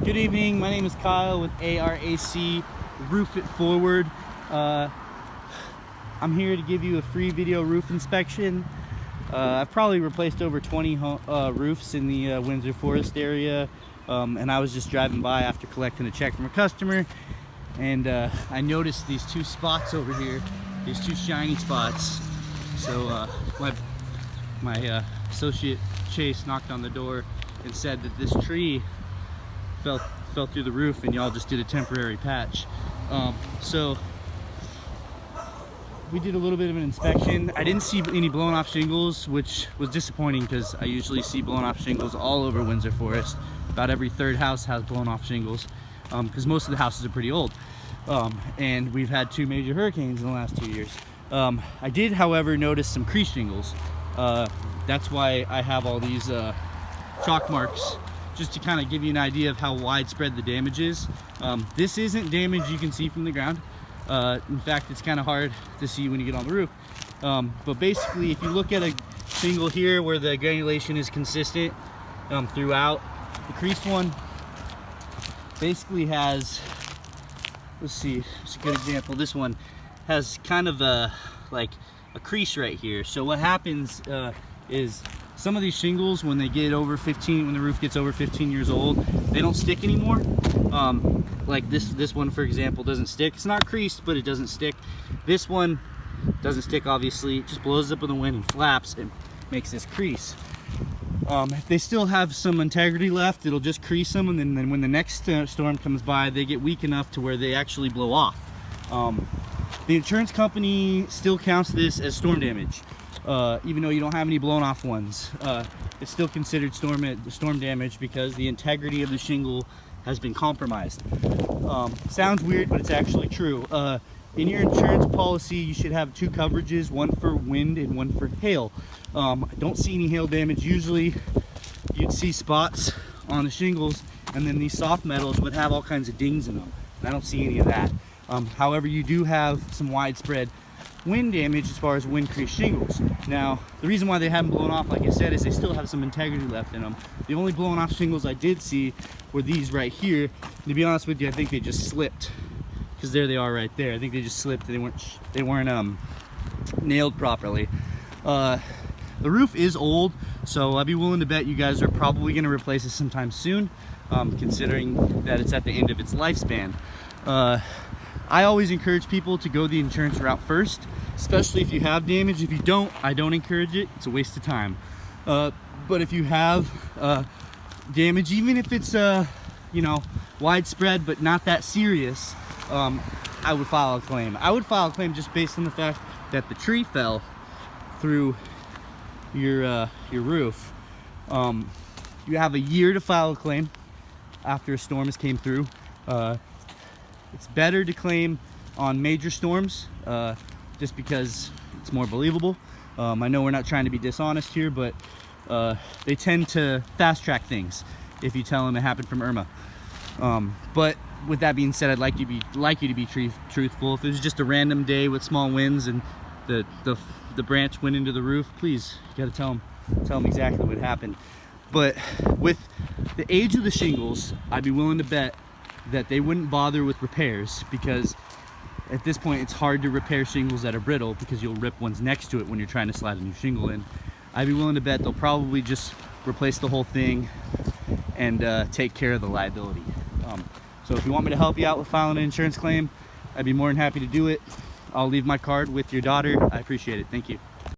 Good evening, my name is Kyle with ARAC Roof It Forward. I'm here to give you a free video roof inspection. I've probably replaced over 20 roofs in the Windsor Forest area, and I was just driving by after collecting a check from a customer, and I noticed these two spots over here, these two shiny spots. So my associate Chase knocked on the door and said that this tree fell through the roof and y'all just did a temporary patch. So we did a little bit of an inspection. I didn't see any blown off shingles, which was disappointing because I usually see blown off shingles all over Windsor Forest. About every third house has blown off shingles because most of the houses are pretty old. And we've had 2 major hurricanes in the last 2 years. I did, however, notice some crease shingles. That's why I have all these chalk marks, just to kind of give you an idea of how widespread the damage is. This isn't damage you can see from the ground. In fact, it's kind of hard to see when you get on the roof. But basically, if you look at a shingle here where the granulation is consistent throughout, the creased one basically has, let's see, it's a good example. This one has kind of like a crease right here. So what happens is some of these shingles, when they get over 15, when the roof gets over 15 years old, they don't stick anymore. Like this one, for example, doesn't stick. It's not creased, but it doesn't stick. This one doesn't stick, obviously. It just blows up in the wind and flaps and makes this crease. If they still have some integrity left, it'll just crease them, and then when the next storm comes by, they get weak enough to where they actually blow off. The insurance company still counts this as storm damage. Even though you don't have any blown off ones, it's still considered storm damage because the integrity of the shingle has been compromised. Sounds weird, but it's actually true. In your insurance policy, you should have 2 coverages, one for wind and one for hail. I don't see any hail damage. Usually you'd see spots on the shingles, and then these soft metals would have all kinds of dings in them. And I don't see any of that. However, you do have some widespread wind damage as far as wind crease shingles. Now, the reason why they haven't blown off, like I said, is they still have some integrity left in them. The only blown off shingles I did see were these right here. And to be honest with you, I think they just slipped, because there they are right there. I think they just slipped. They weren't nailed properly. The roof is old, so I'd be willing to bet you guys are probably going to replace it sometime soon, considering that it's at the end of its lifespan. I always encourage people to go the insurance route first, especially if you have damage. If you don't, I don't encourage it. It's a waste of time. But if you have damage, even if it's you know, widespread but not that serious, I would file a claim. I would file a claim just based on the fact that the tree fell through your roof. You have a year to file a claim after a storm has came through. It's better to claim on major storms just because it's more believable. I know we're not trying to be dishonest here, but they tend to fast track things if you tell them it happened from Irma. But with that being said, I'd like you to be truthful. If it was just a random day with small winds and the branch went into the roof, please, you gotta tell them exactly what happened. But with the age of the shingles, I'd be willing to bet that they wouldn't bother with repairs, because at this point it's hard to repair shingles that are brittle because you'll rip ones next to it when you're trying to slide a new shingle in. I'd be willing to bet they'll probably just replace the whole thing and take care of the liability. So if you want me to help you out with filing an insurance claim, I'd be more than happy to do it. I'll leave my card with your daughter. I appreciate it. Thank you.